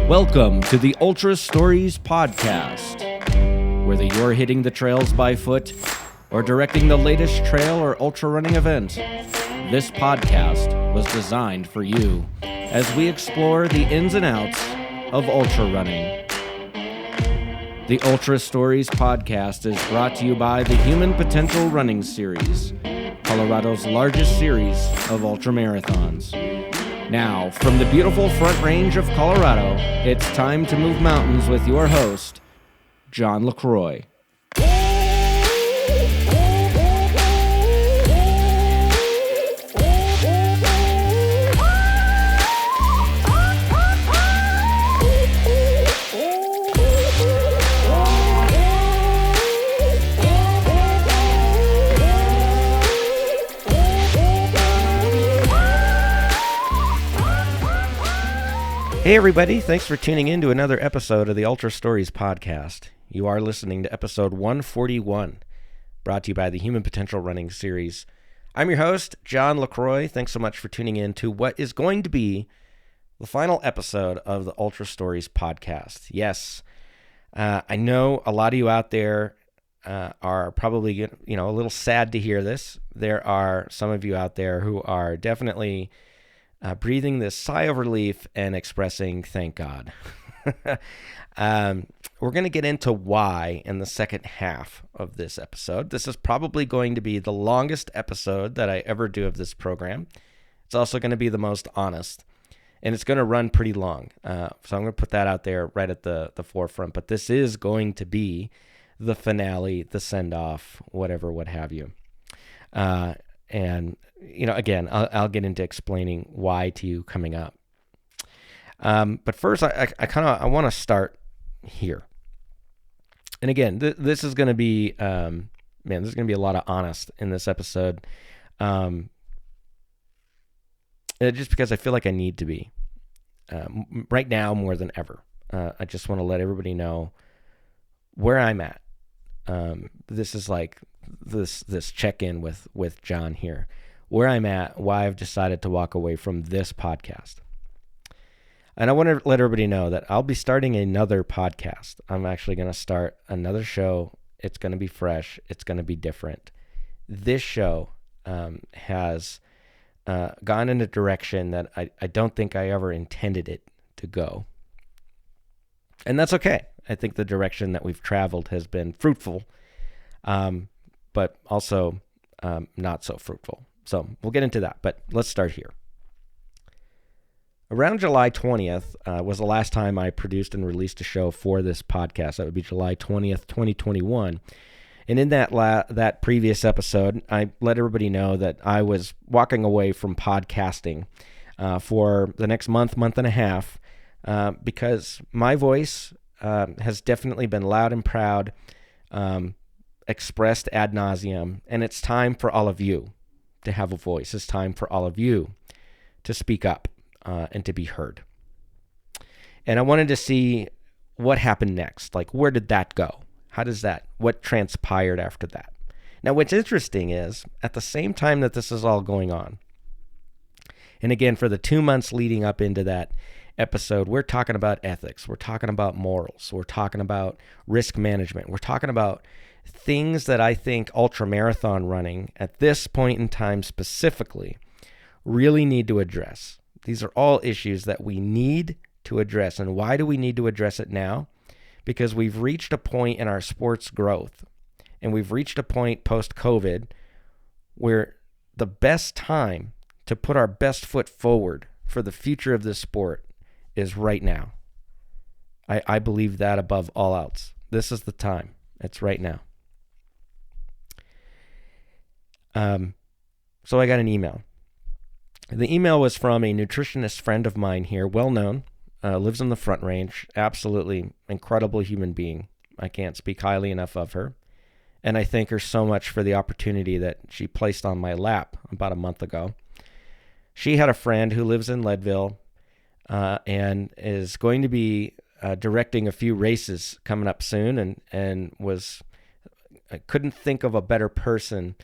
Welcome to the Ultra Stories Podcast. Whether you're hitting the trails by foot or directing the latest trail or ultra running event, this podcast was designed for you as we explore the ins and outs of ultra running. The Ultra Stories Podcast is brought to you by the Human Potential Running Series, Colorado's largest series of ultra marathons. Now, from the beautiful Front Range of Colorado, it's time to move mountains with your host, John LaCroix. Hey everybody, thanks for tuning in to another episode of the Ultra Stories Podcast. You are listening to episode 141, brought to you by the Human Potential Running Series. I'm your host, John LaCroix. Thanks so much for tuning in to what is going to be the final episode of the Ultra Stories Podcast. Yes, I know a lot of you out there are probably a little sad to hear this. There are some of you out there who are definitely breathing this sigh of relief and expressing thank God. We're going to get into why in the second half of this episode. This is probably going to be the longest episode that I ever do of this program. It's also going to be the most honest, and it's going to run pretty long. So I'm going to put that out there right at the forefront. But this is going to be the finale, the send-off, whatever, what have you. And again, I'll get into explaining why to you coming up. But first, I want to start here. And again, this is going to be, there's going to be a lot of honest in this episode. Just because I feel like I need to be right now more than ever. I just want to let everybody know where I'm at. This is like this check-in with John here, where I'm at, why I've decided to walk away from this podcast. And I want to let everybody know that I'll be starting another podcast. I'm actually going to start another show. It's going to be fresh. It's going to be different. This show has gone in a direction that I don't think I ever intended it to go. And that's okay. I think the direction that we've traveled has been fruitful, but also not so fruitful. So we'll get into that, but let's start here. Around July 20th was the last time I produced and released a show for this podcast. That would be July 20th, 2021. And in that previous episode, I let everybody know that I was walking away from podcasting for the next month and a half because my voice has definitely been loud and proud, expressed ad nauseum, and it's time for all of you to have a voice. It's time for all of you to speak up and to be heard. And I wanted to see what happened next. Like, where did that go? What transpired after that? Now, what's interesting is, at the same time that this is all going on, and again, for the 2 months leading up into that episode, we're talking about ethics, we're talking about morals, we're talking about risk management, we're talking about things that I think ultramarathon running at this point in time specifically really need to address. These are all issues that we need to address. And why do we need to address it now? Because we've reached a point in our sport's growth, and we've reached a point post-COVID where the best time to put our best foot forward for the future of this sport is right now. I believe that above all else. This is the time. It's right now. So I got an email. The email was from a nutritionist friend of mine here, well-known, lives in the Front Range, absolutely incredible human being. I can't speak highly enough of her. And I thank her so much for the opportunity that she placed on my lap about a month ago. She had a friend who lives in Leadville and is going to be directing a few races coming up soon, and I couldn't think of a better person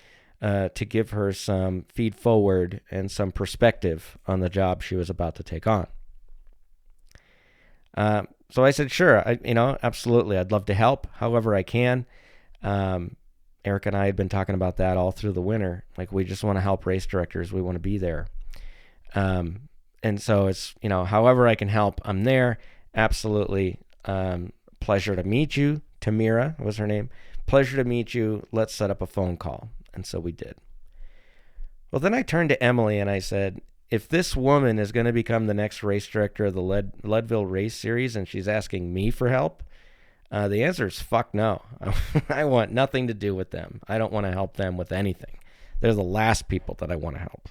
to give her some feed forward and some perspective on the job she was about to take on. So I said, sure, absolutely. I'd love to help however I can. Eric and I had been talking about that all through the winter. Like, we just want to help race directors. We want to be there. And so it's, however I can help, I'm there. Absolutely. Pleasure to meet you. Tamira was her name. Pleasure to meet you. Let's set up a phone call. And so we did. Well, then I turned to Emily and I said, if this woman is going to become the next race director of the Leadville Race Series and she's asking me for help, the answer is fuck no. I want nothing to do with them. I don't want to help them with anything. They're the last people that I want to help.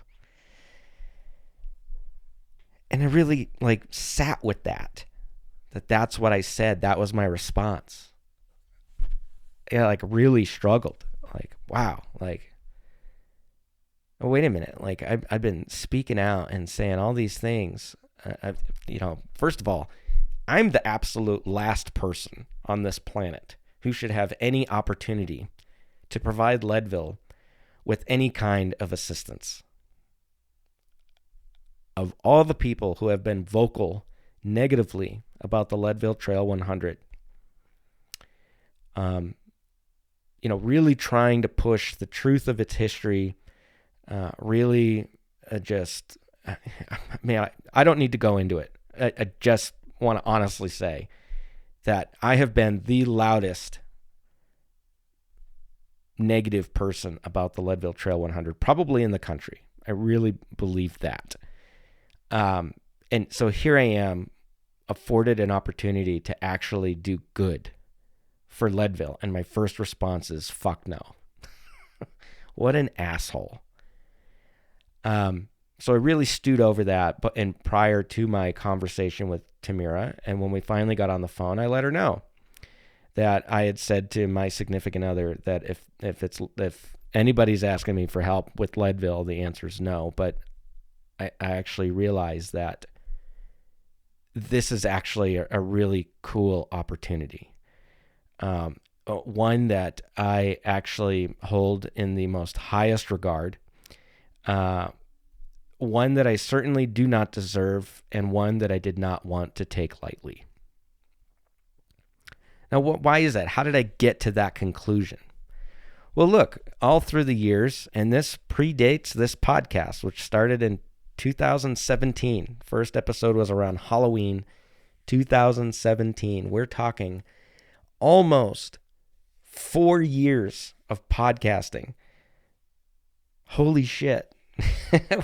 And I really sat with that's what I said. That was my response. Yeah, really struggled. Wow. Oh, wait a minute. I've been speaking out and saying all these things. First of all, I'm the absolute last person on this planet who should have any opportunity to provide Leadville with any kind of assistance. Of all the people who have been vocal negatively about the Leadville Trail 100, really trying to push the truth of its history, I don't need to go into it. I just want to honestly say that I have been the loudest negative person about the Leadville Trail 100, probably in the country. I really believe that. And so here I am, afforded an opportunity to actually do good for Leadville. And my first response is, fuck no. What an asshole. So I really stewed over that, and prior to my conversation with Tamira, and when we finally got on the phone, I let her know that I had said to my significant other that if anybody's asking me for help with Leadville, the answer is no. But I actually realized that this is actually a really cool opportunity. One that I actually hold in the most highest regard. One that I certainly do not deserve, and one that I did not want to take lightly. Now, why is that? How did I get to that conclusion? Well, look, all through the years, and this predates this podcast, which started in 2017. First episode was around Halloween 2017. We're talking almost 4 years of podcasting. Holy shit.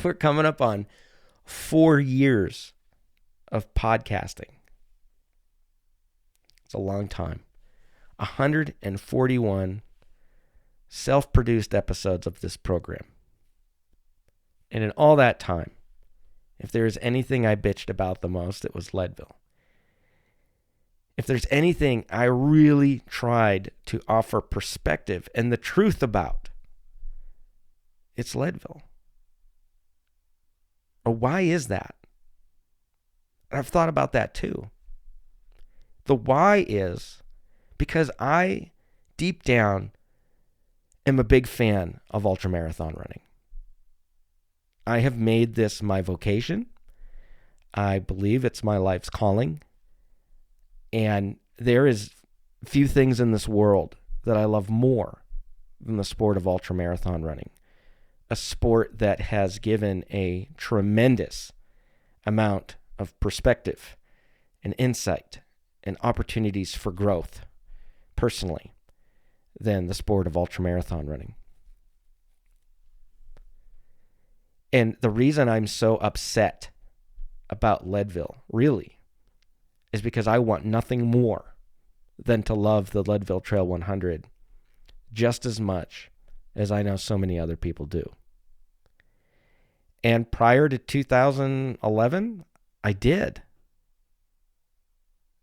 We're coming up on 4 years of podcasting. It's a long time. 141 self-produced episodes of this program. And in all that time, if there is anything I bitched about the most, it was Leadville. If there's anything I really tried to offer perspective and the truth about, it's Leadville. Why is that? I've thought about that too. The why is because I, deep down, am a big fan of ultramarathon running. I have made this my vocation. I believe it's my life's calling. And there is few things in this world that I love more than the sport of ultramarathon running. A sport that has given a tremendous amount of perspective and insight and opportunities for growth personally than the sport of ultramarathon running. And the reason I'm so upset about Leadville, really, is because I want nothing more than to love the Leadville Trail 100 just as much as I know so many other people do. And prior to 2011, I did.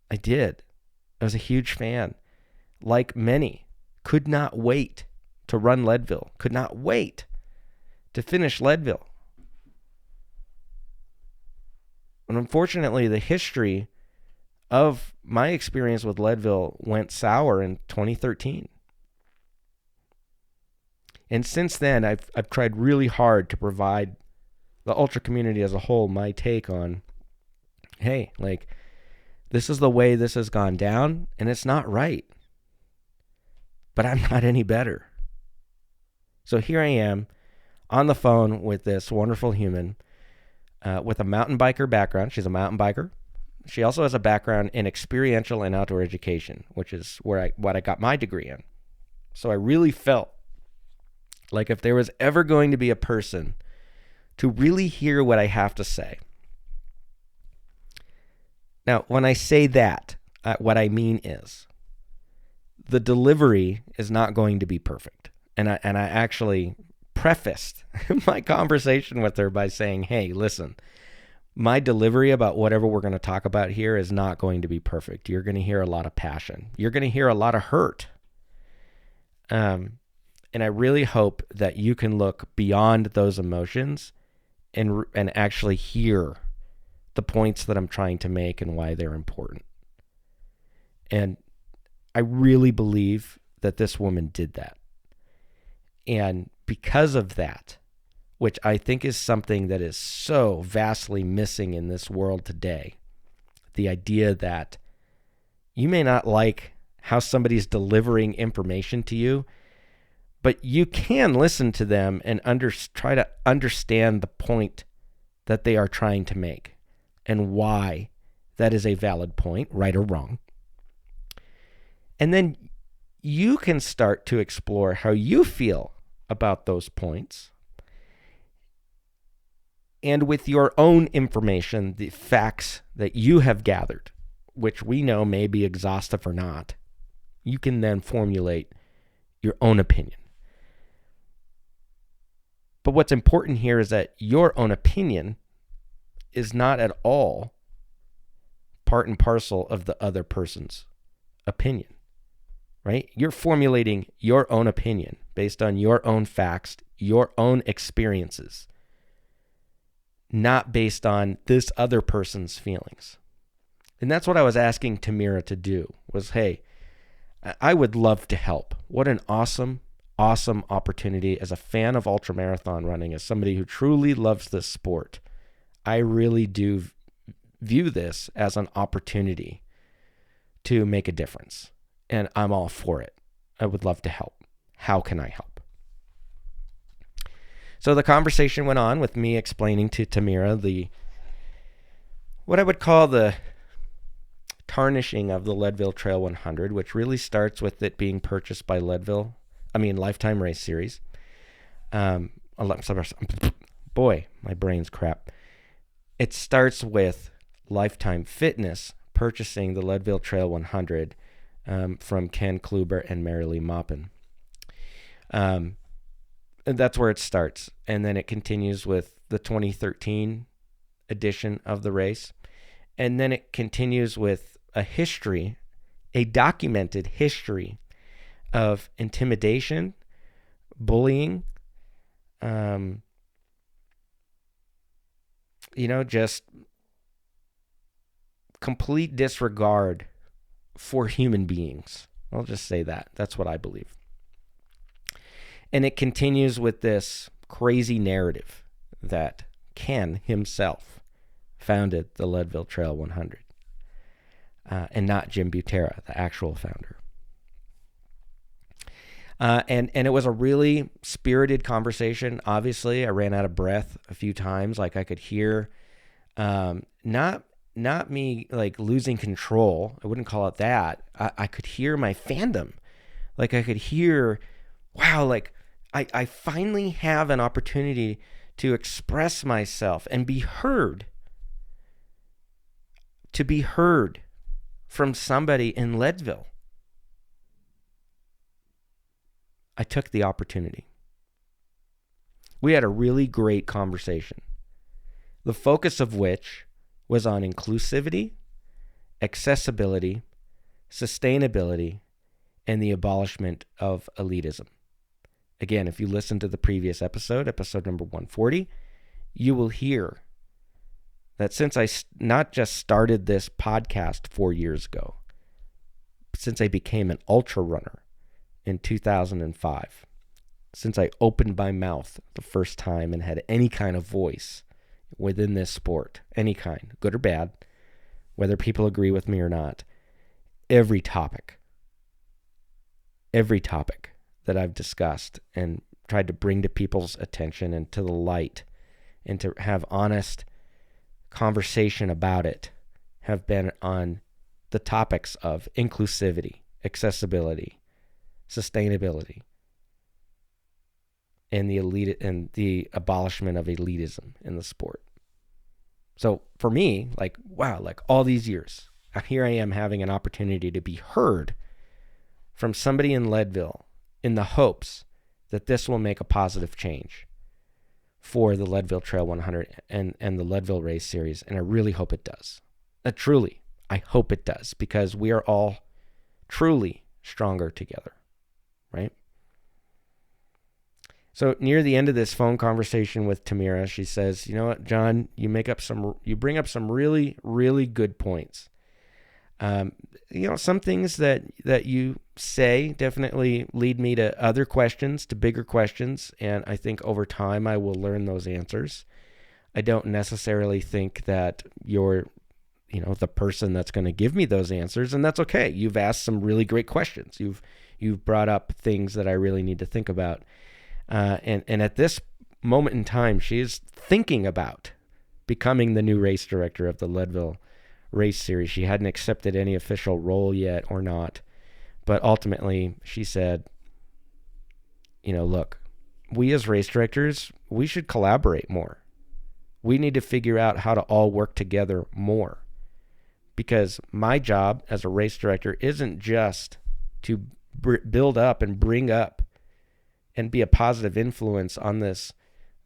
I was a huge fan. Like many, could not wait to run Leadville. Could not wait to finish Leadville. And unfortunately, the history of my experience with Leadville went sour in 2013. And since then, I've tried really hard to provide the ultra community as a whole my take on, hey, This is the way this has gone down, and it's not right. But I'm not any better. So here I am on the phone with this wonderful human with a mountain biker background. She's a mountain biker. She also has a background in experiential and outdoor education, which is what I got my degree in. So I really felt like if there was ever going to be a person to really hear what I have to say. Now, when I say that, what I mean is the delivery is not going to be perfect. And I actually prefaced my conversation with her by saying, hey, listen, my delivery about whatever we're going to talk about here is not going to be perfect. You're going to hear a lot of passion. You're going to hear a lot of hurt. And I really hope that you can look beyond those emotions and actually hear the points that I'm trying to make and why they're important. And I really believe that this woman did that. And because of that, which I think is something that is so vastly missing in this world today, the idea that you may not like how somebody's delivering information to you, but you can listen to them and try to understand the point that they are trying to make and why that is a valid point, right or wrong. And then you can start to explore how you feel about those points. And with your own information, the facts that you have gathered, which we know may be exhaustive or not, you can then formulate your own opinion. But what's important here is that your own opinion is not at all part and parcel of the other person's opinion, right? You're formulating your own opinion based on your own facts, your own experiences, not based on this other person's feelings. And that's what I was asking Tamira to do was, hey, I would love to help. What an awesome opportunity as a fan of ultramarathon running, as somebody who truly loves this sport. I really do view this as an opportunity to make a difference. And I'm all for it. I would love to help. How can I help? So the conversation went on with me explaining to Tamira what I would call the tarnishing of the Leadville Trail 100, which really starts with it being purchased by Lifetime Race Series. Boy, my brain's crap. It starts with Lifetime Fitness purchasing the Leadville Trail 100 from Ken Kluber and Mary Lee Maupin. And that's where it starts. And then it continues with the 2013 edition of the race. And then it continues with a documented history of intimidation, bullying, just complete disregard for human beings. I'll just say that. That's what I believe. And it continues with this crazy narrative that Ken himself founded the Leadville Trail 100, and not Jim Butera, the actual founder. And it was a really spirited conversation. Obviously, I ran out of breath a few times. Like I could hear, not me like losing control. I wouldn't call it that. I could hear my fandom. Like I could hear, wow, like I finally have an opportunity to express myself and be heard. To be heard from somebody in Leadville. I took the opportunity. We had a really great conversation, the focus of which was on inclusivity, accessibility, sustainability, and the abolishment of elitism. Again, if you listen to the previous episode number 140, you will hear that since I not just started this podcast 4 years ago, since I became an ultra runner in 2005, since I opened my mouth the first time and had any kind of voice within this sport, any kind, good or bad, whether people agree with me or not, every topic that I've discussed and tried to bring to people's attention and to the light and to have honest conversation about it have been on the topics of inclusivity, accessibility, sustainability, and the abolishment of elitism in the sport. So for me, like, wow, like all these years, here I am having an opportunity to be heard from somebody in Leadville in the hopes that this will make a positive change for the Leadville Trail 100 and the Leadville Race Series. And I really hope it does. Truly, I hope it does, because we are all truly stronger together, right? So near the end of this phone conversation with Tamira, she says, you know what, John, you bring up some really, really good points. Some things that you say definitely lead me to other questions, to bigger questions. And I think over time I will learn those answers. I don't necessarily think that you're, the person that's going to give me those answers. And that's okay. You've asked some really great questions. You've brought up things that I really need to think about. And at this moment in time, she is thinking about becoming the new race director of the Leadville Race Series. She hadn't accepted any official role yet or not, but ultimately she said, look, we as race directors, we should collaborate more. We need to figure out how to all work together more, because my job as a race director isn't just to build up and bring up and be a positive influence on this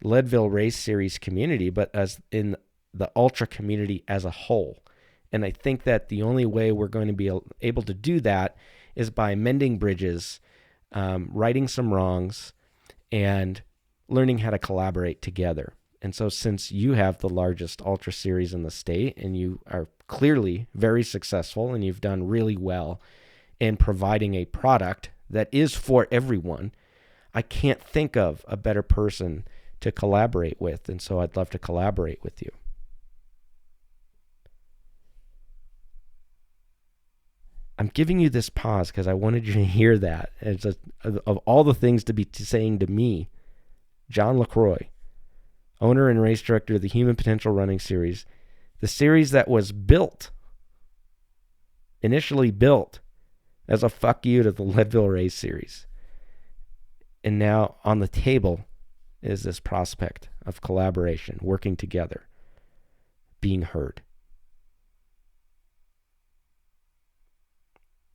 Leadville Race Series community, but as in the ultra community as a whole. And I think that the only way we're going to be able to do that is by mending bridges, righting some wrongs, and learning how to collaborate together. And so since you have the largest ultra series in the state, and you are clearly very successful, and you've done really well in providing a product that is for everyone, I can't think of a better person to collaborate with. And so I'd love to collaborate with you. I'm giving you this pause because I wanted you to hear that. Of all the things to be saying to me, John LaCroix, owner and race director of the Human Potential Running Series, the series that was initially built as a fuck you to the Leadville Race Series. And now on the table is this prospect of collaboration, working together, being heard.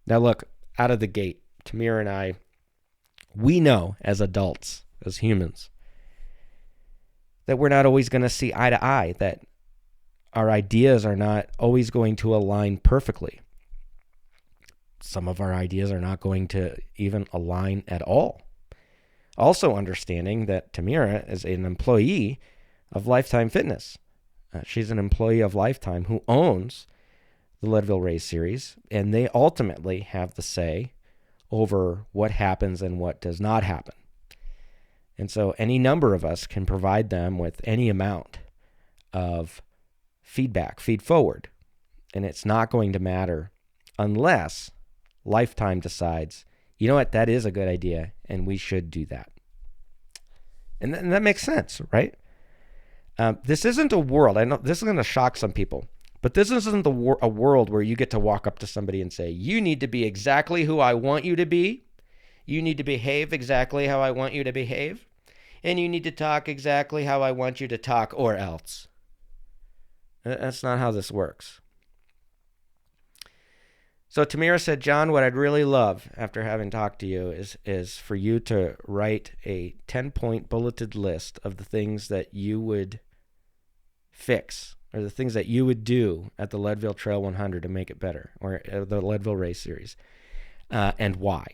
Now look, out of the gate, Tamira and I, we know as adults, as humans, that we're not always going to see eye to eye, that our ideas are not always going to align perfectly. Some of our ideas are not going to even align at all. Also understanding that Tamira is an employee of Lifetime Fitness. She's an employee of Lifetime who owns the Leadville Race Series, and they ultimately have the say over what happens and what does not happen. And so any number of us can provide them with any amount of feedback, feed forward, and it's not going to matter unless Lifetime decides, you know what, that is a good idea, and we should do that. And that makes sense, right? This isn't a world, I know this is going to shock some people, but this isn't a world where you get to walk up to somebody and say, you need to be exactly who I want you to be. You need to behave exactly how I want you to behave. And you need to talk exactly how I want you to talk, or else. That's not how this works. So Tamira said, John, what I'd really love after having talked to you is for you to write a 10-point bulleted list of the things that you would fix, or the things that you would do at the Leadville Trail 100 to make it better, or the Leadville Race Series, and why.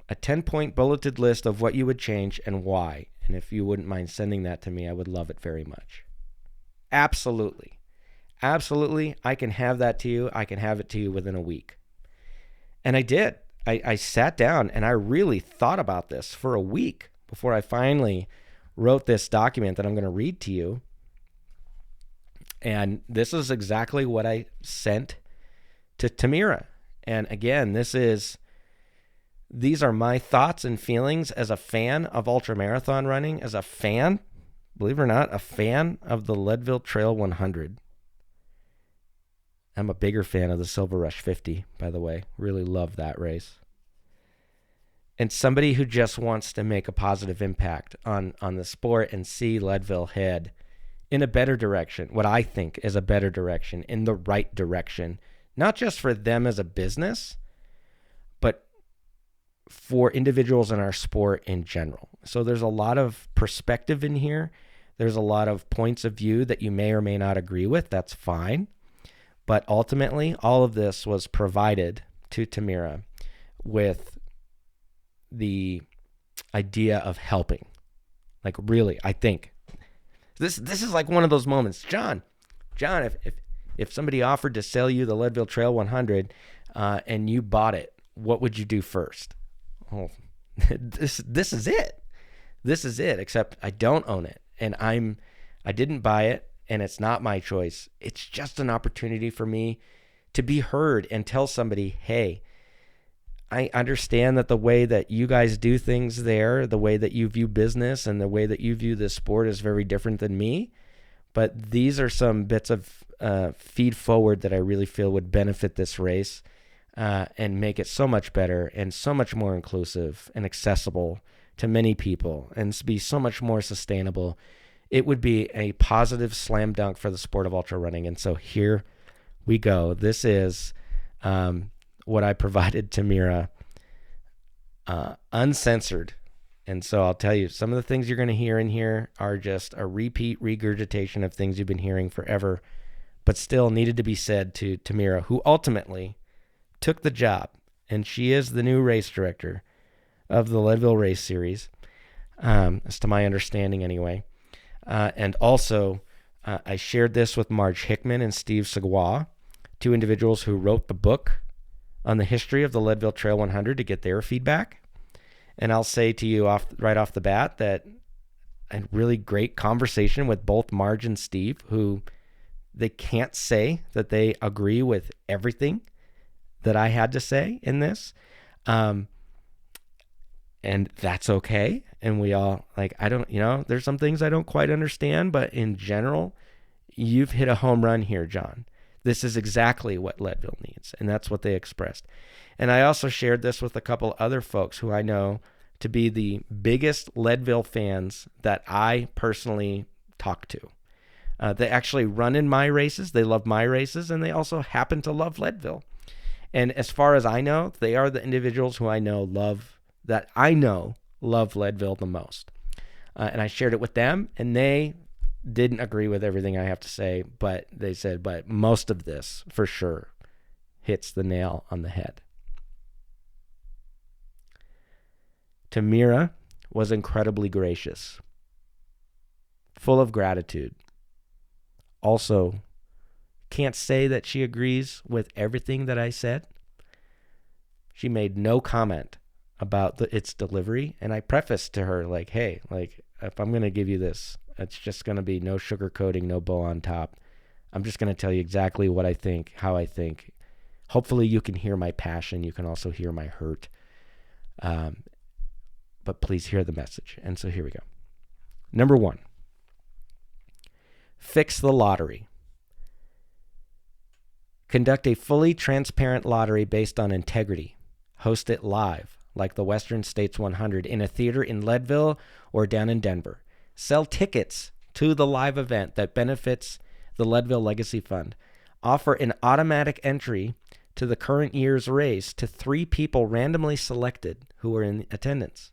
A 10-point bulleted list of what you would change and why. And if you wouldn't mind sending that to me, I would love it very much. Absolutely. Absolutely. I can have that to you. I can have it to you within a week. And I did. I sat down and I really thought about this for a week before I finally wrote this document that I'm going to read to you. And this is exactly what I sent to Tamira. And again, these are my thoughts and feelings as a fan of ultramarathon running, as a fan, believe it or not, a fan of the Leadville Trail 100. I'm a bigger fan of the Silver Rush 50, by the way. Really love that race. And somebody who just wants to make a positive impact on the sport and see Leadville head in a better direction, what I think is a better direction, in the right direction, not just for them as a business, but for individuals in our sport in general. So there's a lot of perspective in here. There's a lot of points of view that you may or may not agree with. That's fine. But ultimately, all of this was provided to Tamira with the idea of helping. Like, really, I think this is like one of those moments. John, if somebody offered to sell you the Leadville Trail 100 and you bought it, what would you do first? Oh, this is it. This is it. Except I don't own it, and I didn't buy it. And it's not my choice. It's just an opportunity for me to be heard and tell somebody, hey, I understand that the way that you guys do things there, the way that you view business and the way that you view this sport is very different than me. But these are some bits of feed forward that I really feel would benefit this race and make it so much better and so much more inclusive and accessible to many people and be so much more sustainable. It would be a positive slam dunk for the sport of ultra running. And so here we go. This is what I provided Tamira, uncensored. And so I'll tell you, some of the things you're going to hear in here are just a repeat regurgitation of things you've been hearing forever, but still needed to be said to Tamira, who ultimately took the job. And she is the new race director of the Leadville Race Series, as to my understanding anyway. And also, I shared this with Marge Hickman and Steve Seguin, two individuals who wrote the book on the history of the Leadville Trail 100, to get their feedback. And I'll say to you right off the bat that a really great conversation with both Marge and Steve, who they can't say that they agree with everything that I had to say in this. And that's okay. And we all, there's some things I don't quite understand, but in general, you've hit a home run here, John. This is exactly what Leadville needs. And that's what they expressed. And I also shared this with a couple other folks who I know to be the biggest Leadville fans that I personally talk to. They actually run in my races. They love my races, and they also happen to love Leadville. And as far as I know, they are the individuals who I know love Leadville the most. And I shared it with them, and they didn't agree with everything I have to say, but they said, but most of this for sure hits the nail on the head. Tamira was incredibly gracious, full of gratitude. Also, can't say that she agrees with everything that I said. She made no comment about its delivery, and I prefaced to her hey, if I'm going to give you this, it's just going to be no sugarcoating, no bow on top. I'm just going to tell you exactly what I think, how I think. Hopefully you can hear my passion. You can also hear my hurt. But please hear the message. And so here we go. Number 1, fix the lottery. Conduct a fully transparent lottery based on integrity. Host it live, like the Western States 100, in a theater in Leadville or down in Denver. Sell tickets to the live event that benefits the Leadville Legacy Fund. Offer an automatic entry to the current year's race to 3 people randomly selected who are in attendance.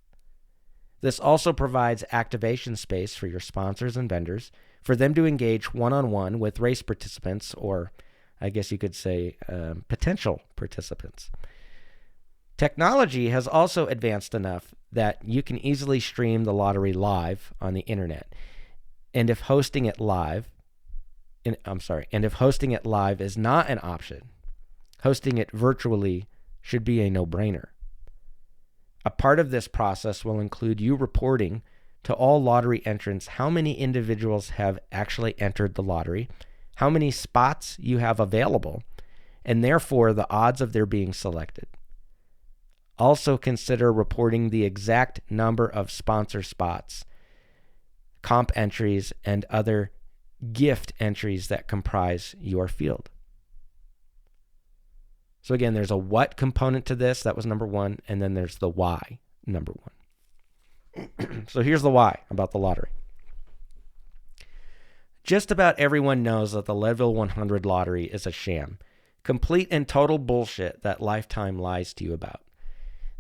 This also provides activation space for your sponsors and vendors for them to engage one-on-one with race participants, or I guess you could say potential participants. Technology has also advanced enough that you can easily stream the lottery live on the internet. And if hosting it live is not an option, hosting it virtually should be a no-brainer. A part of this process will include you reporting to all lottery entrants how many individuals have actually entered the lottery, how many spots you have available, and therefore the odds of their being selected. Also consider reporting the exact number of sponsor spots, comp entries, and other gift entries that comprise your field. So again, there's a what component to this. That was number one. And then there's the why, number one. So here's the why about the lottery. Just about everyone knows that the Leadville 100 lottery is a sham. Complete and total bullshit that Lifetime lies to you about.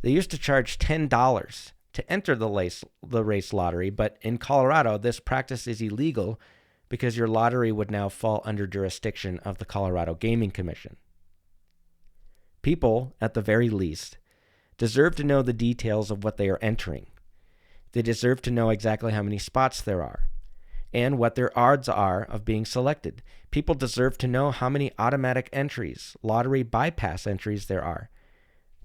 They used to charge $10 to enter the race lottery, but in Colorado, this practice is illegal because your lottery would now fall under jurisdiction of the Colorado Gaming Commission. People, at the very least, deserve to know the details of what they are entering. They deserve to know exactly how many spots there are and what their odds are of being selected. People deserve to know how many automatic entries, lottery bypass entries there are.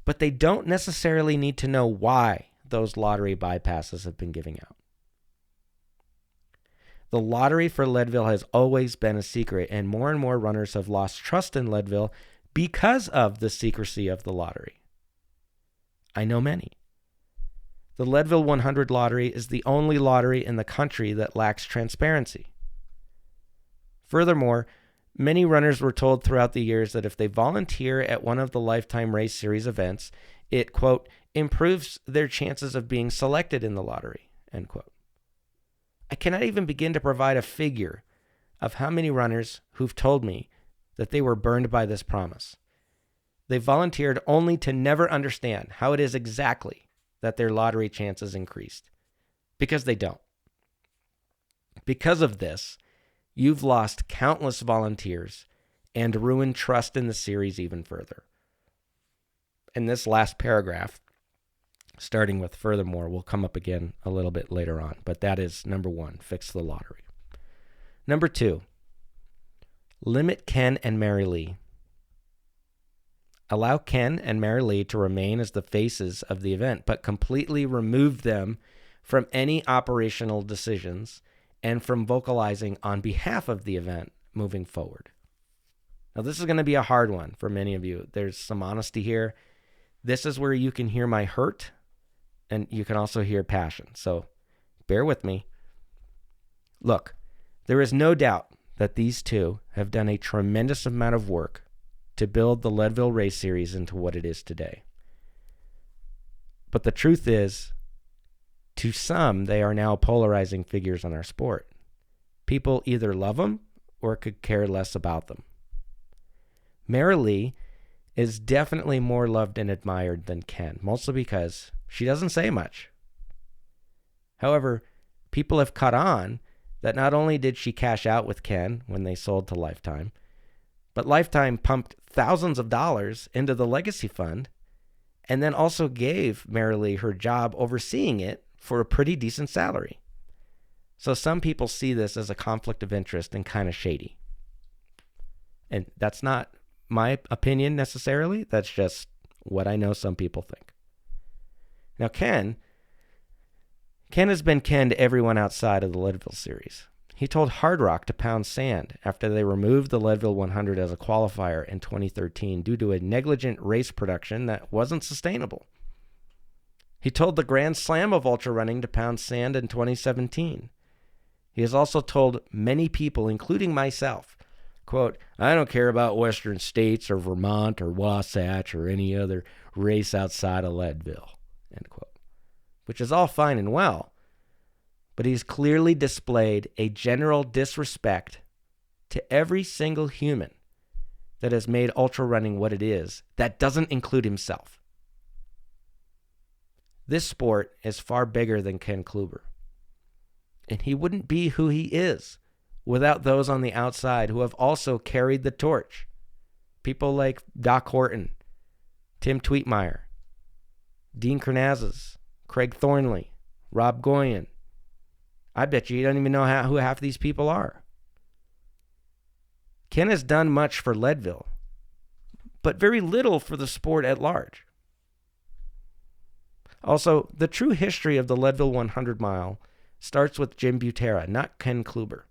But they don't necessarily need to know why those lottery bypasses have been giving out. The lottery for Leadville has always been a secret, and more runners have lost trust in Leadville because of the secrecy of the lottery. I know many. The Leadville 100 lottery is the only lottery in the country that lacks transparency. Furthermore, many runners were told throughout the years that if they volunteer at one of the Lifetime Race Series events, it, quote, improves their chances of being selected in the lottery, end quote. I cannot even begin to provide a figure of how many runners who've told me that they were burned by this promise. They volunteered only to never understand how it is exactly that their lottery chances increased. Because they don't. Because of this, you've lost countless volunteers and ruined trust in the series even further. And this last paragraph, starting with furthermore, will come up again a little bit later on. But that is number one, fix the lottery. Number two, limit Ken and Mary Lee. Allow Ken and Mary Lee to remain as the faces of the event, but completely remove them from any operational decisions and from vocalizing on behalf of the event moving forward. Now, this is going to be a hard one for many of you. There's some honesty here. This is where you can hear my hurt, and you can also hear passion. So bear with me. Look, there is no doubt that these two have done a tremendous amount of work to build the Leadville Race Series into what it is today. But the truth is, to some, they are now polarizing figures in our sport. People either love them or could care less about them. Mary Lee is definitely more loved and admired than Ken, mostly because she doesn't say much. However, people have caught on that not only did she cash out with Ken when they sold to Lifetime, but Lifetime pumped thousands of dollars into the legacy fund and then also gave Mary Lee her job overseeing it for a pretty decent salary. So some people see this as a conflict of interest and kind of shady. And that's not my opinion necessarily. That's just what I know some people think. Now, Ken has been Ken to everyone outside of the Leadville series. He told Hard Rock to pound sand after they removed the Leadville 100 as a qualifier in 2013 due to a negligent race production that wasn't sustainable. He told the Grand Slam of ultra running to pound sand in 2017. He has also told many people, including myself, quote, I don't care about Western States or Vermont or Wasatch or any other race outside of Leadville, end quote. Which is all fine and well, but he's clearly displayed a general disrespect to every single human that has made ultra running what it is that doesn't include himself. This sport is far bigger than Ken Kluber, and he wouldn't be who he is without those on the outside who have also carried the torch. People like Doc Horton, Tim Tweetmeyer, Dean Kernazes, Craig Thornley, Rob Goyen. I bet you don't even know who half these people are. Ken has done much for Leadville, but very little for the sport at large. Also, the true history of the Leadville 100 mile starts with Jim Butera, not Ken Kluber.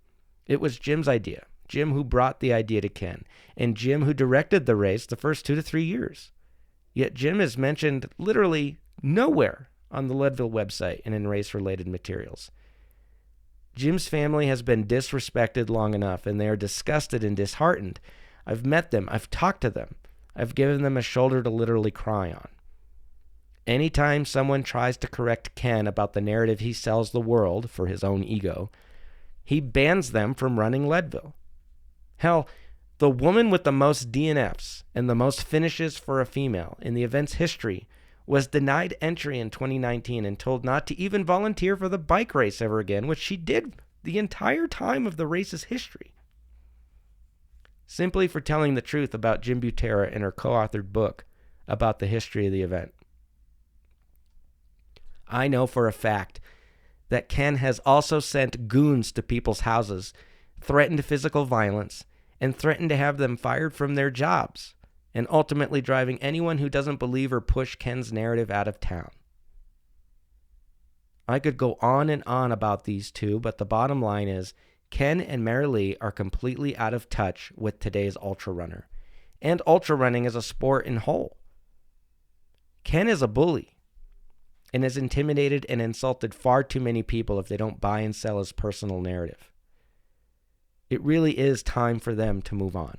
It was Jim's idea. Jim who brought the idea to Ken, and Jim who directed the race the first 2 to 3 years. Yet Jim is mentioned literally nowhere on the Leadville website and in race-related materials. Jim's family has been disrespected long enough, and they are disgusted and disheartened. I've met them. I've talked to them. I've given them a shoulder to literally cry on. Anytime someone tries to correct Ken about the narrative he sells the world for his own ego, he bans them from running Leadville. Hell, the woman with the most DNFs and the most finishes for a female in the event's history was denied entry in 2019 and told not to even volunteer for the bike race ever again, which she did the entire time of the race's history, simply for telling the truth about Jim Butera in her co-authored book about the history of the event. I know for a fact that Ken has also sent goons to people's houses, threatened physical violence, and threatened to have them fired from their jobs, and ultimately driving anyone who doesn't believe or push Ken's narrative out of town. I could go on and on about these two, but the bottom line is Ken and Mary Lee are completely out of touch with today's ultra runner, and ultra running as a sport in whole. Ken is a bully and has intimidated and insulted far too many people if they don't buy and sell his personal narrative. It really is time for them to move on.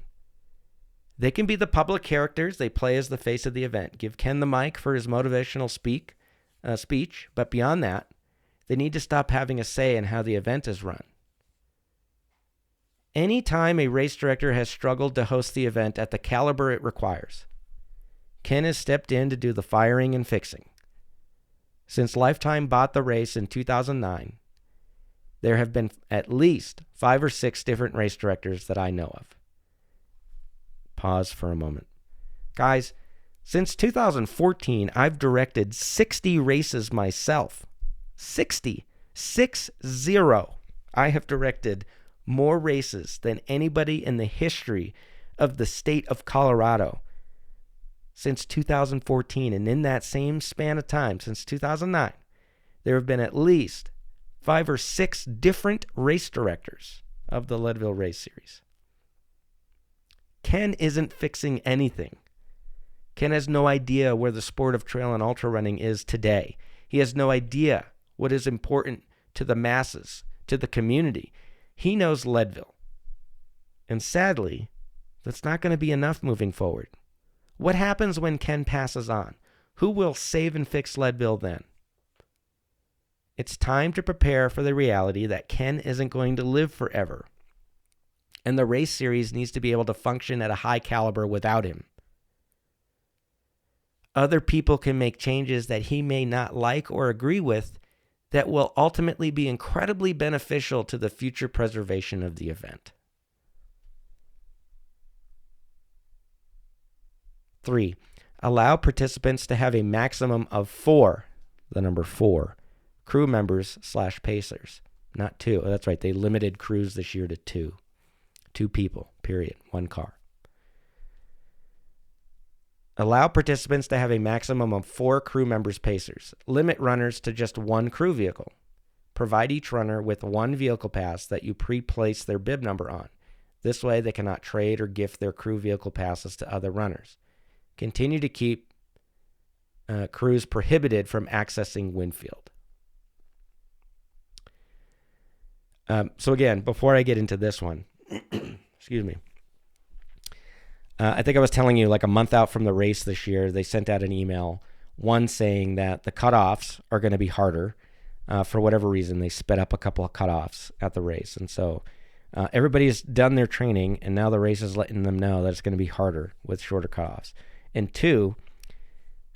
They can be the public characters they play as the face of the event. Give Ken the mic for his motivational speech, but beyond that, they need to stop having a say in how the event is run. Anytime a race director has struggled to host the event at the caliber it requires, Ken has stepped in to do the firing and fixing. Since Lifetime bought the race in 2009, there have been at least 5 or 6 different race directors that I know of. Pause for a moment. Guys, since 2014, I've directed 60 races myself. 60. 60. I have directed more races than anybody in the history of the state of Colorado since 2014. And in that same span of time, since 2009, there have been at least 5 or 6 different race directors of the Leadville Race Series. Ken isn't fixing anything. Ken has no idea where the sport of trail and ultra running is today. He has no idea what is important to the masses, to the community. He knows Leadville. And sadly, that's not going to be enough moving forward. What happens when Ken passes on? Who will save and fix Leadville then? It's time to prepare for the reality that Ken isn't going to live forever, and the race series needs to be able to function at a high caliber without him. Other people can make changes that he may not like or agree with that will ultimately be incredibly beneficial to the future preservation of the event. 3, allow participants to have a maximum of 4, the number 4, crew members / pacers. Not 2. Oh, that's right. They limited crews this year to 2. 2 people, period. 1 car. Allow participants to have a maximum of 4 crew members pacers. Limit runners to just 1 crew vehicle. Provide each runner with 1 vehicle pass that you pre-place their bib number on. This way they cannot trade or gift their crew vehicle passes to other runners. Continue to keep crews prohibited from accessing Winfield. So again, before I get into this one, excuse me, I think I was telling you like a month out from the race this year, they sent out an email, one saying that the cutoffs are going to be harder. For whatever reason, they sped up a couple of cutoffs at the race. And so everybody's done their training, and now the race is letting them know that it's going to be harder with shorter cutoffs. And 2,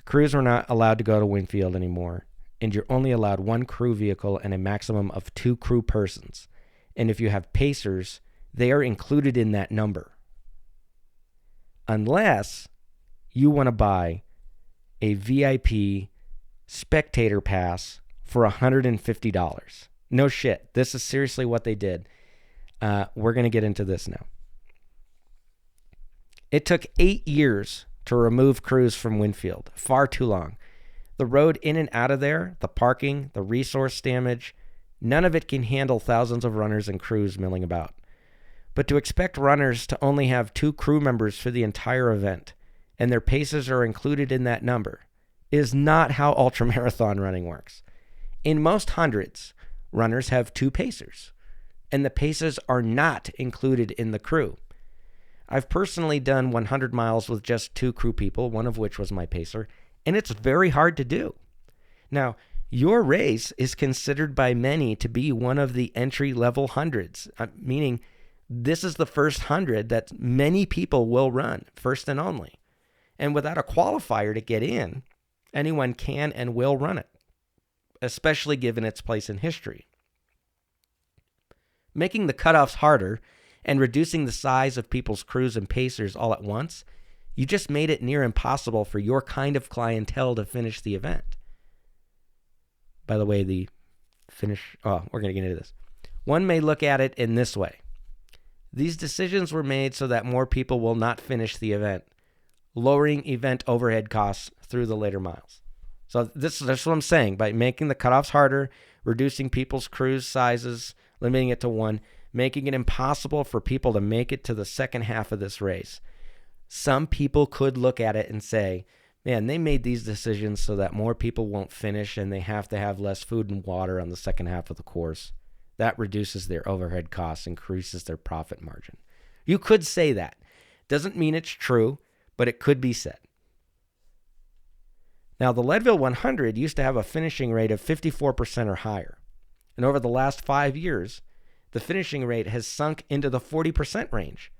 crews are not allowed to go to Winfield anymore, and you're only allowed 1 crew vehicle and a maximum of 2 crew persons. And if you have pacers, they are included in that number. Unless you want to buy a VIP spectator pass for $150. No shit. This is seriously what they did. We're going to get into this now. It took 8 years to remove crews from Winfield. Far too long. The road in and out of there, the parking, the resource damage, none of it can handle thousands of runners and crews milling about. But to expect runners to only have 2 crew members for the entire event, and their paces are included in that number, is not how ultramarathon running works. In most hundreds, runners have 2 pacers, and the paces are not included in the crew. I've personally done 100 miles with just 2 crew people, one of which was my pacer, and it's very hard to do. Now, your race is considered by many to be one of the entry-level hundreds, meaning this is the first 100 that many people will run, first and only. And without a qualifier to get in, anyone can and will run it, especially given its place in history. Making the cutoffs harder and reducing the size of people's crews and pacers all at once, you just made it near impossible for your kind of clientele to finish the event. By the way, we're going to get into this. One may look at it in this way. These decisions were made so that more people will not finish the event, lowering event overhead costs through the later miles. So that's what I'm saying. By making the cutoffs harder, reducing people's crews sizes, limiting it to 1, making it impossible for people to make it to the second half of this race. Some people could look at it and say, man, they made these decisions so that more people won't finish and they have to have less food and water on the second half of the course. That reduces their overhead costs, increases their profit margin. You could say that. Doesn't mean it's true, but it could be said. Now, the Leadville 100 used to have a finishing rate of 54% or higher. And over the last 5 years, the finishing rate has sunk into the 40% range.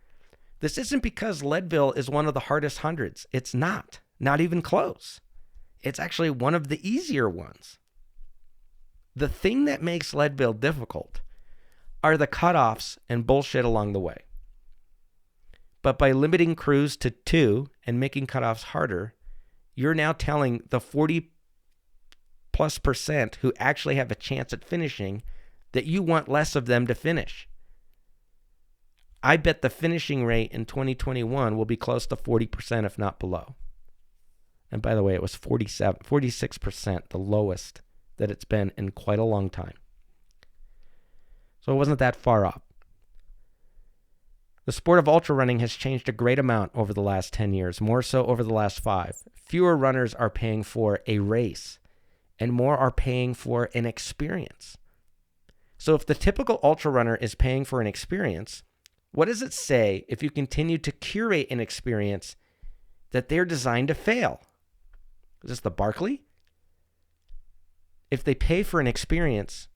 This isn't because Leadville is one of the hardest hundreds. It's not even close. It's actually one of the easier ones. The thing that makes Leadville difficult are the cutoffs and bullshit along the way. But by limiting crews to 2 and making cutoffs harder, you're now telling the 40+% who actually have a chance at finishing that you want less of them to finish. I bet the finishing rate in 2021 will be close to 40%, if not below. And by the way, it was 46%, the lowest that it's been in quite a long time. So it wasn't that far off. The sport of ultra running has changed a great amount over the last 10 years, more so over the last 5. Fewer runners are paying for a race, and more are paying for an experience. So if the typical ultra runner is paying for an experience, what does it say if you continue to curate an experience that they're designed to fail? Is this the Barkley? If they pay for an experience,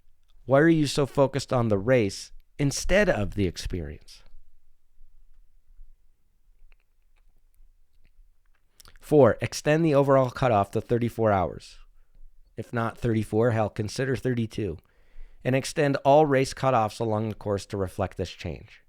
why are you so focused on the race instead of the experience? 4, extend the overall cutoff to 34 hours. If not 34, hell, consider 32. And extend all race cutoffs along the course to reflect this change.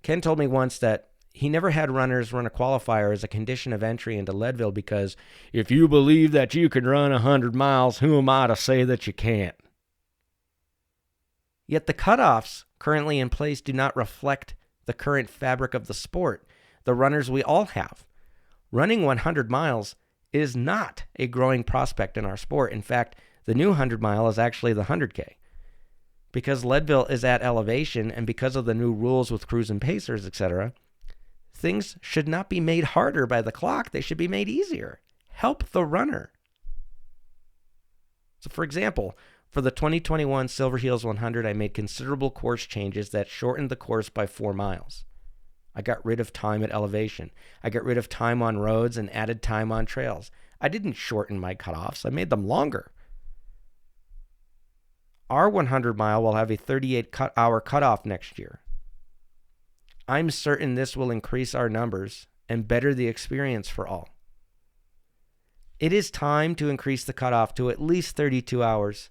Ken told me once that he never had runners run a qualifier as a condition of entry into Leadville because if you believe that you can run 100 miles, who am I to say that you can't? Yet the cutoffs currently in place do not reflect the current fabric of the sport, the runners we all have. Running 100 miles is not a growing prospect in our sport. In fact, the new 100 mile is actually the 100K. Because Leadville is at elevation and because of the new rules with crews and pacers, etc., things should not be made harder by the clock. They should be made easier. Help the runner. So, for example, for the 2021 Silver Heels 100, I made considerable course changes that shortened the course by 4 miles. I got rid of time at elevation. I got rid of time on roads and added time on trails. I didn't shorten my cutoffs. I made them longer. Our 100 mile will have a 38-hour cutoff next year. I'm certain this will increase our numbers and better the experience for all. It is time to increase the cutoff to at least 32 hours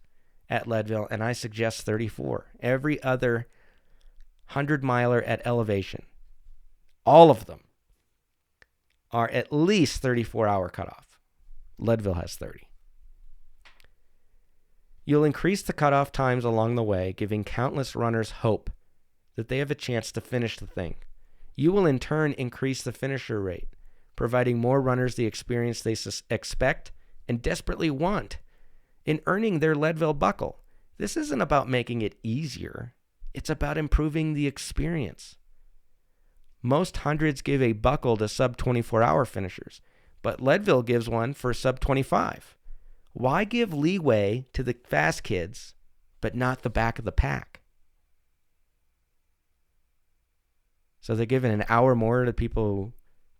at Leadville, and I suggest 34. Every other 100-miler at elevation, all of them, are at least 34-hour cutoff. Leadville has 30. You'll increase the cutoff times along the way, giving countless runners hope that they have a chance to finish the thing. You will in turn increase the finisher rate, providing more runners the experience they expect and desperately want in earning their Leadville buckle. This isn't about making it easier. It's about improving the experience. Most hundreds give a buckle to sub 24-hour finishers, but Leadville gives one for sub 25. Why give leeway to the fast kids, but not the back of the pack? So they're giving an hour more to people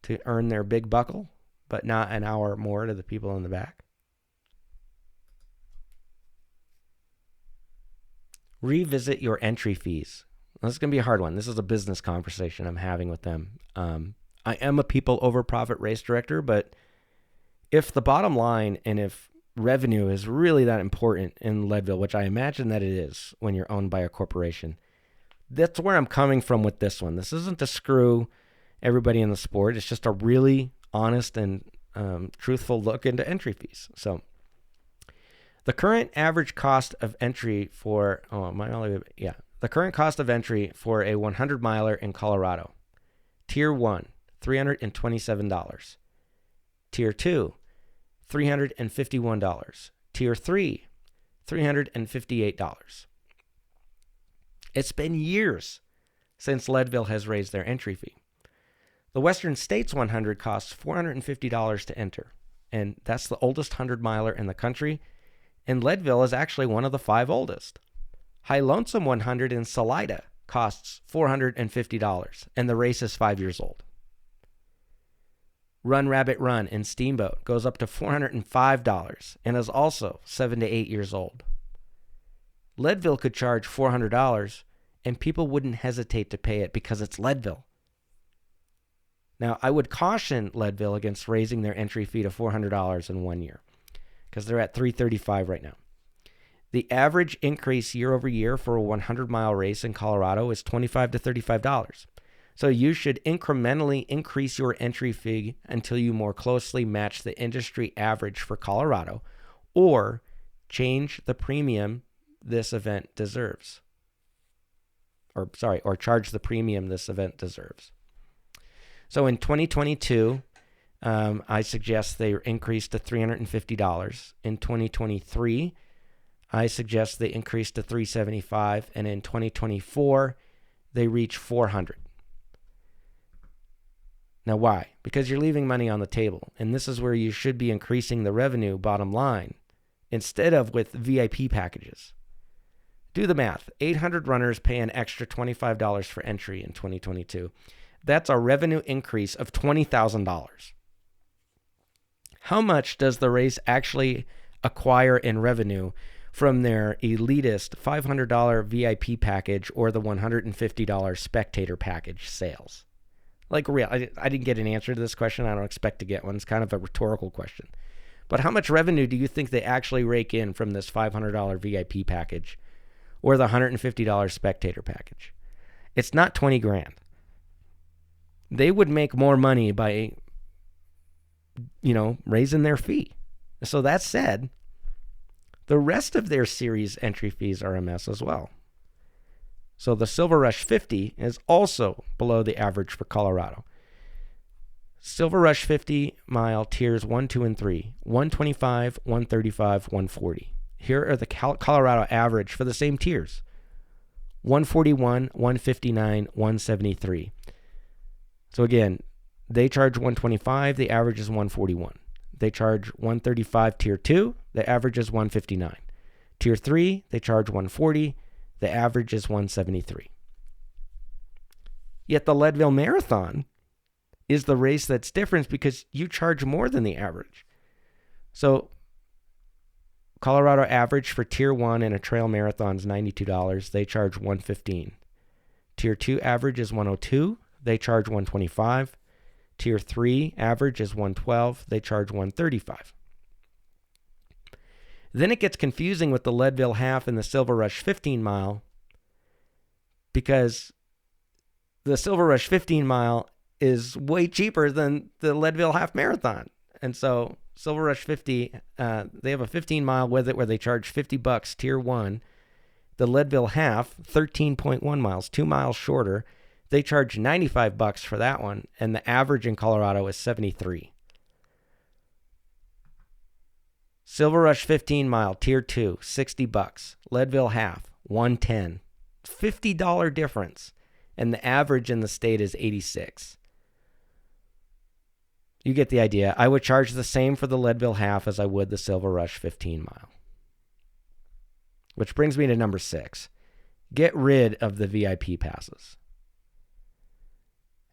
to earn their big buckle, but not an hour more to the people in the back. Revisit your entry fees. This is going to be a hard one. This is a business conversation I'm having with them. I am a people over profit race director, but if the bottom line and if revenue is really that important in Leadville, which I imagine that it is when you're owned by a corporation, that's where I'm coming from with this one. This isn't to screw everybody in the sport. It's just a really honest and truthful look into entry fees. So the current average cost of entry for the current cost of entry for a 100 miler in Colorado: Tier 1, $327. Tier 2, $351. Tier 3, $358. It's been years since Leadville has raised their entry fee. The Western States 100 costs $450 to enter, and that's the oldest 100 miler in the country, and Leadville is actually one of the 5 oldest. High Lonesome 100 in Salida costs $450, and the race is 5 years old. Run Rabbit Run in Steamboat goes up to $405 and is also 7 to 8 years old. Leadville could charge $400, and people wouldn't hesitate to pay it because it's Leadville. Now, I would caution Leadville against raising their entry fee to $400 in 1 year because they're at $335 right now. The average increase year over year for a 100-mile race in Colorado is $25 to $35. So you should incrementally increase your entry fee until you more closely match the industry average for Colorado, or change the premium this event deserves. Or charge the premium this event deserves. So in 2022, I suggest they increase to $350. In 2023, I suggest they increase to $375, and in 2024, they reach $400. Now, why? Because you're leaving money on the table, and this is where you should be increasing the revenue bottom line instead of with VIP packages. Do the math. 800 runners pay an extra $25 for entry in 2022. That's a revenue increase of $20,000. How much does the race actually acquire in revenue from their elitist $500 VIP package or the $150 spectator package sales? Like, I didn't get an answer to this question. I don't expect to get one. It's kind of a rhetorical question. But how much revenue do you think they actually rake in from this $500 VIP package or the $150 spectator package? It's not $20,000. They would make more money by, raising their fee. So that said, the rest of their series entry fees are a mess as well. So the Silver Rush 50 is also below the average for Colorado. Silver Rush 50 mile tiers 1, 2, and 3, 125, 135, 140. Here are the Colorado average for the same tiers: 141, 159, 173. So again, they charge 125, the average is 141. They charge 135 tier 2, the average is 159. Tier 3, they charge 140, the average is 173. Yet the Leadville Marathon is the race that's different because you charge more than the average. So Colorado average for Tier 1 in a trail marathon is $92. They charge $115. Tier 2 average is $102. They charge $125. Tier 3 average is $112. They charge $135. Then it gets confusing with the Leadville Half and the Silver Rush 15 mile, because the Silver Rush 15 mile is way cheaper than the Leadville Half Marathon. And so Silver Rush 50, they have a 15 mile with it where they charge $50 tier 1. The Leadville Half, 13.1 miles, 2 miles shorter, they charge $95 for that one, and the average in Colorado is $73. Silver Rush 15 mile, tier 2, $60. Leadville Half, $110. $50 difference. And the average in the state is 86. You get the idea. I would charge the same for the Leadville half as I would the Silver Rush 15 mile. Which brings me to number 6. Get rid of the VIP passes.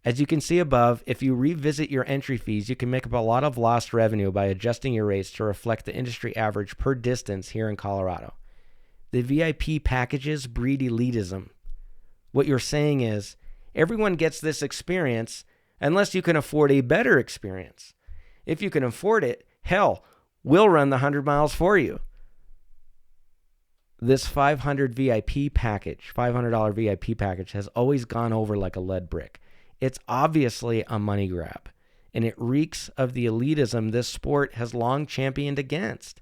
As you can see above, if you revisit your entry fees, you can make up a lot of lost revenue by adjusting your rates to reflect the industry average per distance here in Colorado. The VIP packages breed elitism. What you're saying is, everyone gets this experience unless you can afford a better experience. If you can afford it, hell, we'll run the 100 miles for you. This $500 VIP package, $500 VIP package has always gone over like a lead brick. It's obviously a money grab, and it reeks of the elitism this sport has long championed against.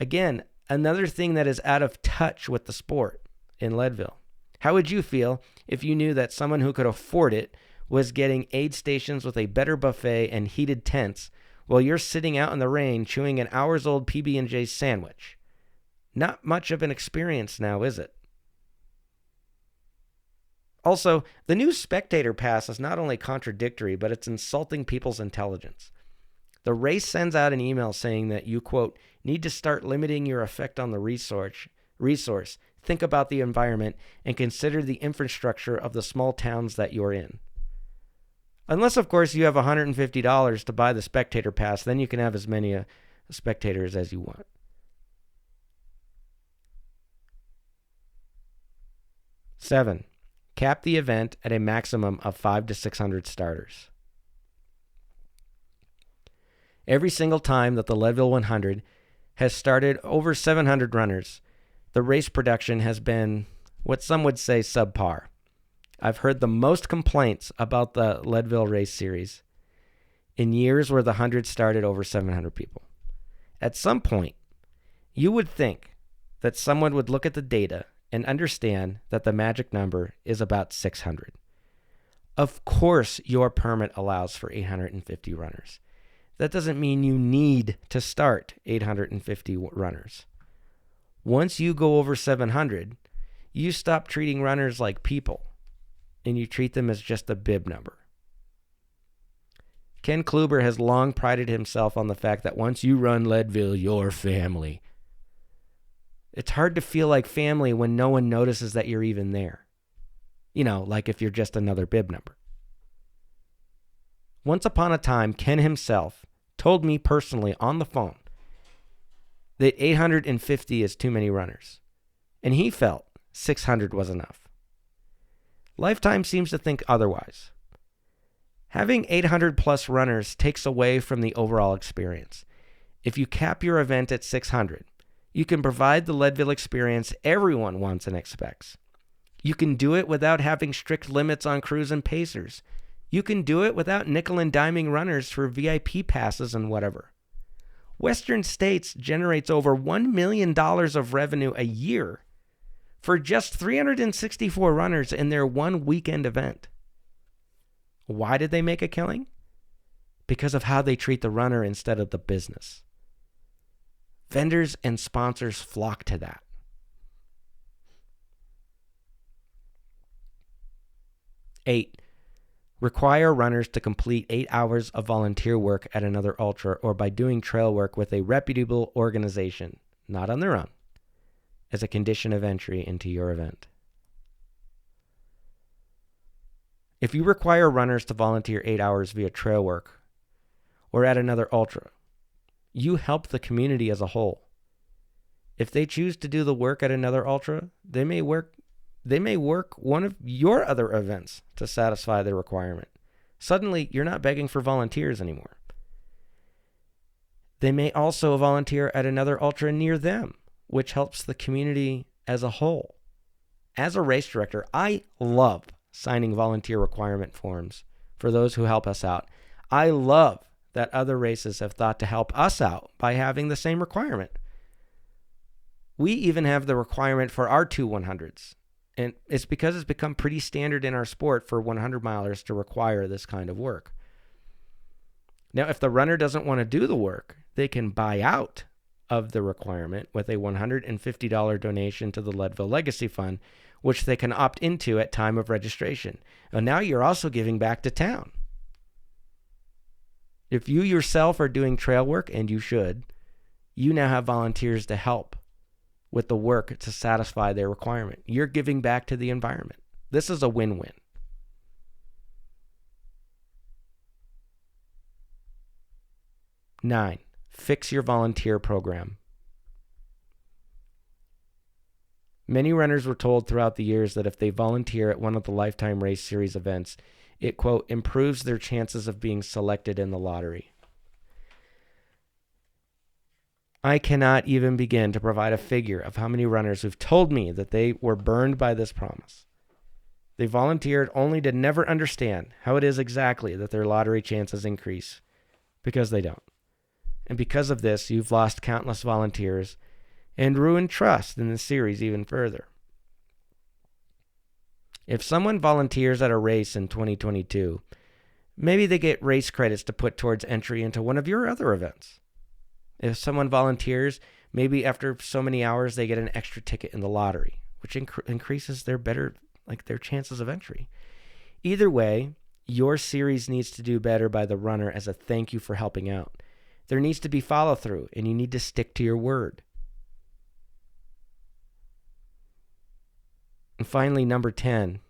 Again, another thing that is out of touch with the sport in Leadville. How would you feel if you knew that someone who could afford it was getting aid stations with a better buffet and heated tents while you're sitting out in the rain chewing an hours-old PB&J sandwich? Not much of an experience now, is it? Also, the new spectator pass is not only contradictory, but it's insulting people's intelligence. The race sends out an email saying that you, quote, need to start limiting your effect on the resource, think about the environment, and consider the infrastructure of the small towns that you're in. Unless, of course, you have $150 to buy the spectator pass, then you can have as many spectators as you want. Seven, cap the event at a maximum of 500 to 600 starters. Every single time that the Leadville 100 has started over 700 runners, the race production has been what some would say subpar. I've heard the most complaints about the Leadville race series in years where the 100 started over 700 people. At some point, you would think that someone would look at the data and understand that the magic number is about 600. Of course, your permit allows for 850 runners. That doesn't mean you need to start 850 runners. Once you go over 700, you stop treating runners like people, and you treat them as just a bib number. Ken Kluber has long prided himself on the fact that once you run Leadville, you're family. It's hard to feel like family when no one notices that you're even there. You know, like if you're just another bib number. Once upon a time, Ken himself told me personally on the phone that 850 is too many runners, and he felt 600 was enough. Lifetime seems to think otherwise. Having 800 plus runners takes away from the overall experience. If you cap your event at 600, you can provide the Leadville experience everyone wants and expects. You can do it without having strict limits on crews and pacers. You can do it without nickel and diming runners for VIP passes and whatever. Western States generates over $1 million of revenue a year for just 364 runners in their one weekend event. Why did they make a killing? Because of how they treat the runner instead of the business. Vendors and sponsors flock to that. 8, require runners to complete 8 hours of volunteer work at another ultra or by doing trail work with a reputable organization, not on their own, as a condition of entry into your event. If you require runners to volunteer 8 hours via trail work or at another ultra, you help the community as a whole. If they choose to do the work at another ultra, they may work one of your other events to satisfy the requirement. Suddenly, you're not begging for volunteers anymore. They may also volunteer at another ultra near them, which helps the community as a whole. As a race director, I love signing volunteer requirement forms for those who help us out. I love that other races have thought to help us out by having the same requirement. We even have the requirement for our 2 100s. And it's because it's become pretty standard in our sport for 100 milers to require this kind of work. Now, if the runner doesn't want to do the work, they can buy out of the requirement with a $150 donation to the Leadville Legacy Fund, which they can opt into at time of registration. And now you're also giving back to town. If you yourself are doing trail work, and you should, you now have volunteers to help with the work to satisfy their requirement. You're giving back to the environment. This is a win-win. 9, fix your volunteer program. Many runners were told throughout the years that if they volunteer at one of the Lifetime Race Series events, it, quote, improves their chances of being selected in the lottery. I cannot even begin to provide a figure of how many runners who've told me that they were burned by this promise. They volunteered only to never understand how it is exactly that their lottery chances increase, because they don't. And because of this, you've lost countless volunteers and ruined trust in the series even further. If someone volunteers at a race in 2022, maybe they get race credits to put towards entry into one of your other events. If someone volunteers, maybe after so many hours they get an extra ticket in the lottery, which increases their chances of entry. Either way, your series needs to do better by the runner as a thank you for helping out. There needs to be follow through, and you need to stick to your word. And finally, number 10,